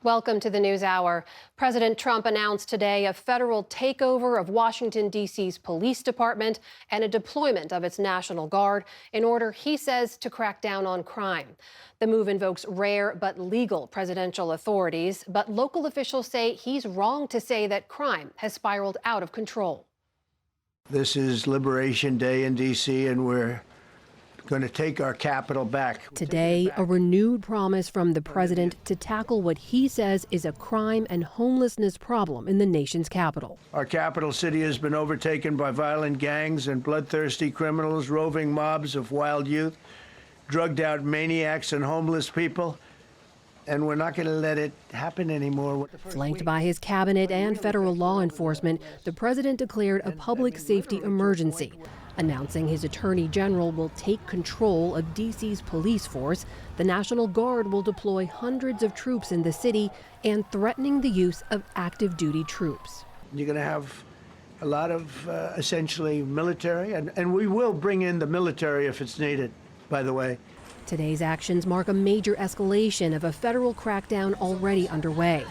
Welcome to the NewsHour. President Trump announced today a federal takeover of Washington, D.C.'s police department and a deployment of its National Guard in order, he says, to crack down on crime. The move invokes rare but legal presidential authorities, but local officials say he's wrong to say that crime has spiraled out of control. This is Liberation Day in D.C., and we're going to take our capital back. Today, a renewed promise from the president to tackle what he says is a crime and homelessness problem in the nation's capital. Our capital city has been overtaken by violent gangs and bloodthirsty criminals, roving mobs of wild youth, drugged out maniacs and homeless people. And we're not going to let it happen anymore. Flanked by his cabinet and federal law enforcement, the president declared a public safety emergency, announcing his attorney general will take control of D.C.'s police force. The National Guard will deploy hundreds of troops in the city and threatening the use of active duty troops. You're going to have a lot of essentially military, and we will bring in the military if it's needed, by the way. Today's actions mark a major escalation of a federal crackdown already underway.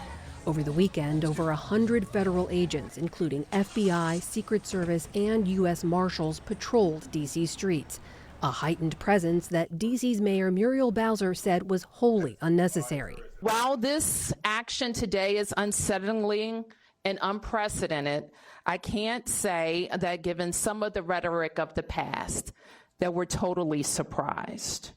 Over the weekend, over 100 federal agents, including FBI, Secret Service, and U.S. Marshals, patrolled D.C. streets, a heightened presence that D.C.'s Mayor Muriel Bowser said was wholly unnecessary. While this action today is unsettling and unprecedented, I can't say that given some of the rhetoric of the past, that we're totally surprised.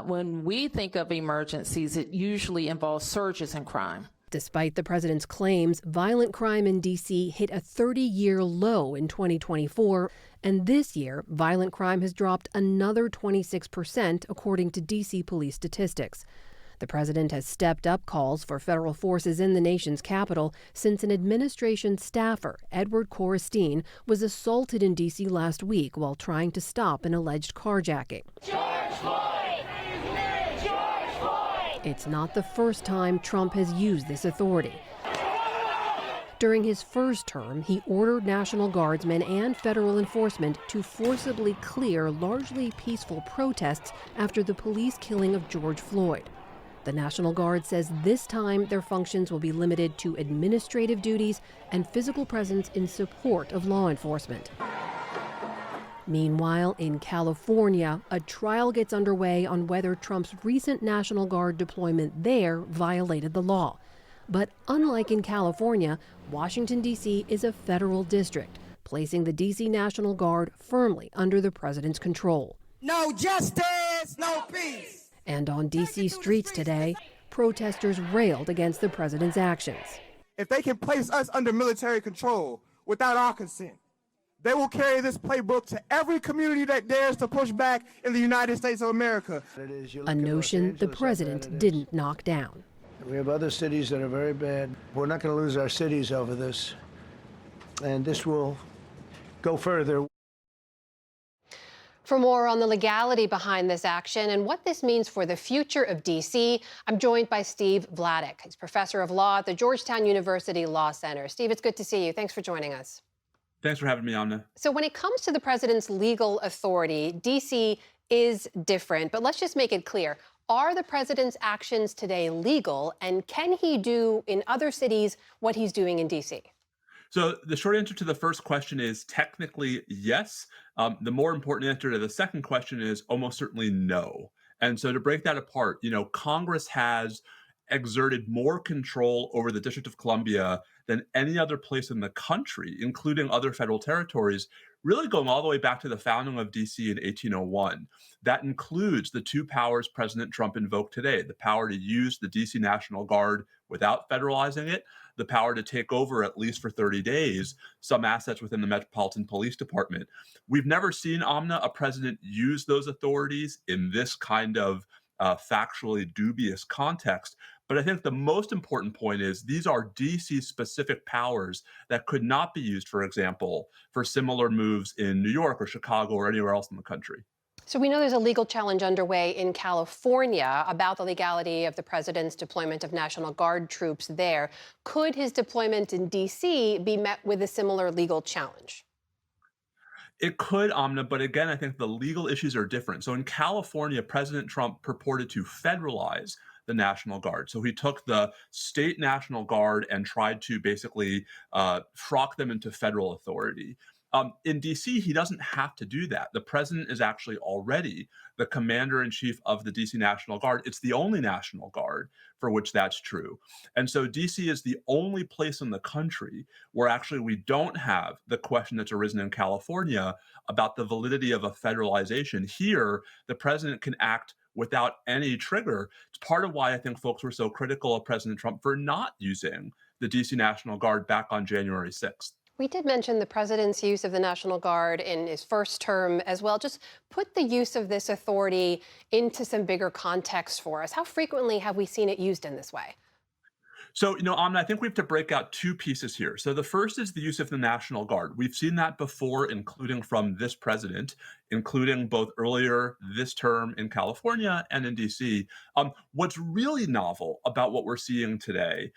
When we think of emergencies, it usually involves surges in crime. Despite the president's claims, violent crime in D.C. hit a 30-year low in 2024, and this year, violent crime has dropped another 26%, according to D.C. police statistics. The president has stepped up calls for federal forces in the nation's capital since an administration staffer, Edward Corristine, was assaulted in D.C. last week while trying to stop an alleged carjacking. George Floyd! George Floyd! It's not the first time Trump has used this authority. During his first term, he ordered National Guardsmen and federal enforcement to forcibly clear largely peaceful protests after the police killing of George Floyd. The National Guard says this time their functions will be limited to administrative duties and physical presence in support of law enforcement. Meanwhile, in California, a trial gets underway on whether Trump's recent National Guard deployment there violated the law. But unlike in California, Washington, D.C. is a federal district, placing the D.C. National Guard firmly under the president's control. No justice, no peace. And on D.C. streets today, protesters railed against the president's actions. If they can place us under military control without our consent, they will carry this playbook to every community that dares to push back in the United States of America. A notion the president didn't knock down. We have other cities that are very bad. We're not going to lose our cities over this, and this will go further. For more on the legality behind this action and what this means for the future of D.C., I'm joined by Steve Vladeck. He's professor of law at the Georgetown University Law Center. Steve, it's good to see you. Thanks for joining us. Thanks for having me, Amna. So when it comes to the president's legal authority, D.C. is different, but let's just make it clear. Are the president's actions today legal, and can he do in other cities what he's doing in D.C.? So the short answer to the first question is technically yes. The more important answer to the second question is almost certainly no. And so to break that apart, Congress has exerted more control over the District of Columbia than any other place in the country, including other federal territories, really going all the way back to the founding of D.C. in 1801. That includes the two powers President Trump invoked today, the power to use the D.C. National Guard without federalizing it, the power to take over, at least for 30 days, some assets within the Metropolitan Police Department. We've never seen, Amna, a president use those authorities in this kind of factually dubious context. But I think the most important point is these are DC-specific powers that could not be used, for example, for similar moves in New York or Chicago or anywhere else in the country. So we know there's a legal challenge underway in California about the legality of the president's deployment of National Guard troops there. Could his deployment in D.C. be met with a similar legal challenge? It could, Amna, but again, I think the legal issues are different. So in California, President Trump purported to federalize the National Guard. So he took the state National Guard and tried to basically frock them into federal authority. In DC, he doesn't have to do that. The president is actually already the commander in chief of the DC National Guard. It's the only National Guard for which that's true. And so DC is the only place in the country where actually we don't have the question that's arisen in California about the validity of a federalization. Here, the president can act without any trigger. It's part of why I think folks were so critical of President Trump for not using the DC National Guard back on January 6th. We did mention the president's use of the National Guard in his first term as well. Just put the use of this authority into some bigger context for us. How frequently have we seen it used in this way? So, Amna, I think we have to break out two pieces here. So the first is the use of the National Guard. We've seen that before, including from this president, including both earlier this term in California and in DC. What's really novel about what we're seeing today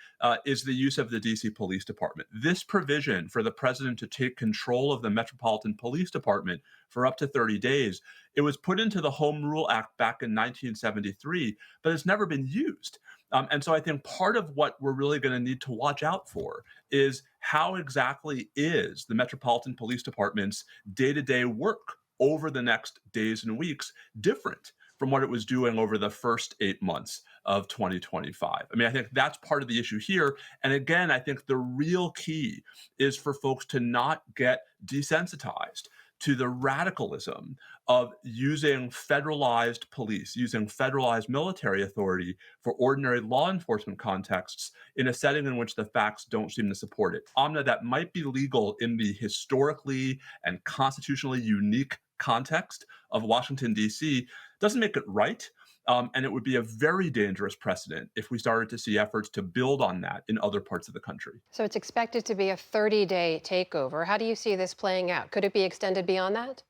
is the use of the DC Police Department. This provision for the president to take control of the Metropolitan Police Department for up to 30 days, it was put into the Home Rule Act back in 1973, but it's never been used. And so I think part of what we're really going to need to watch out for is how exactly is the Metropolitan Police Department's day-to-day work over the next days and weeks different from what it was doing over the first 8 months of 2025. I mean, I think that's part of the issue here. And again, I think the real key is for folks to not get desensitized to the radicalism of using federalized police, using federalized military authority for ordinary law enforcement contexts in a setting in which the facts don't seem to support it. Amna, that might be legal in the historically and constitutionally unique context of Washington, D.C., doesn't make it right. And it would be a very dangerous precedent if we started to see efforts to build on that in other parts of the country. So it's expected to be a 30-day takeover. How do you see this playing out? Could it be extended beyond that?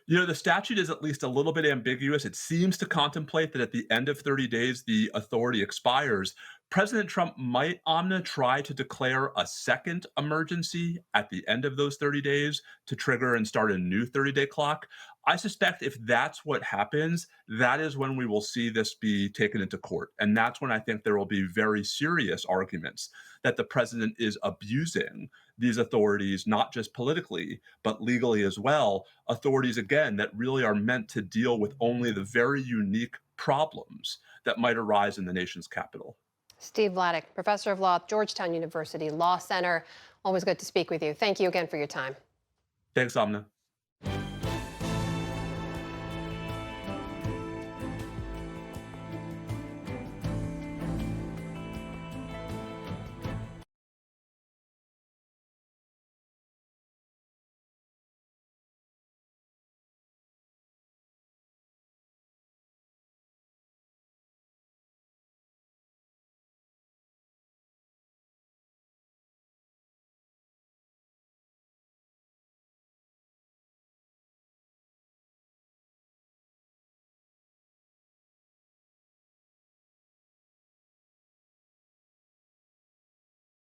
The statute is at least a little bit ambiguous. It seems to contemplate that at the end of 30 days, the authority expires. President Trump might, Amna, try to declare a second emergency at the end of those 30 days to trigger and start a new 30-day clock. I suspect if that's what happens, that is when we will see this be taken into court. And that's when I think there will be very serious arguments that the president is abusing these authorities, not just politically, but legally as well. Authorities, again, that really are meant to deal with only the very unique problems that might arise in the nation's capital. Steve Vladeck, professor of law at Georgetown University Law Center. Always good to speak with you. Thank you again for your time. Thanks, Amna.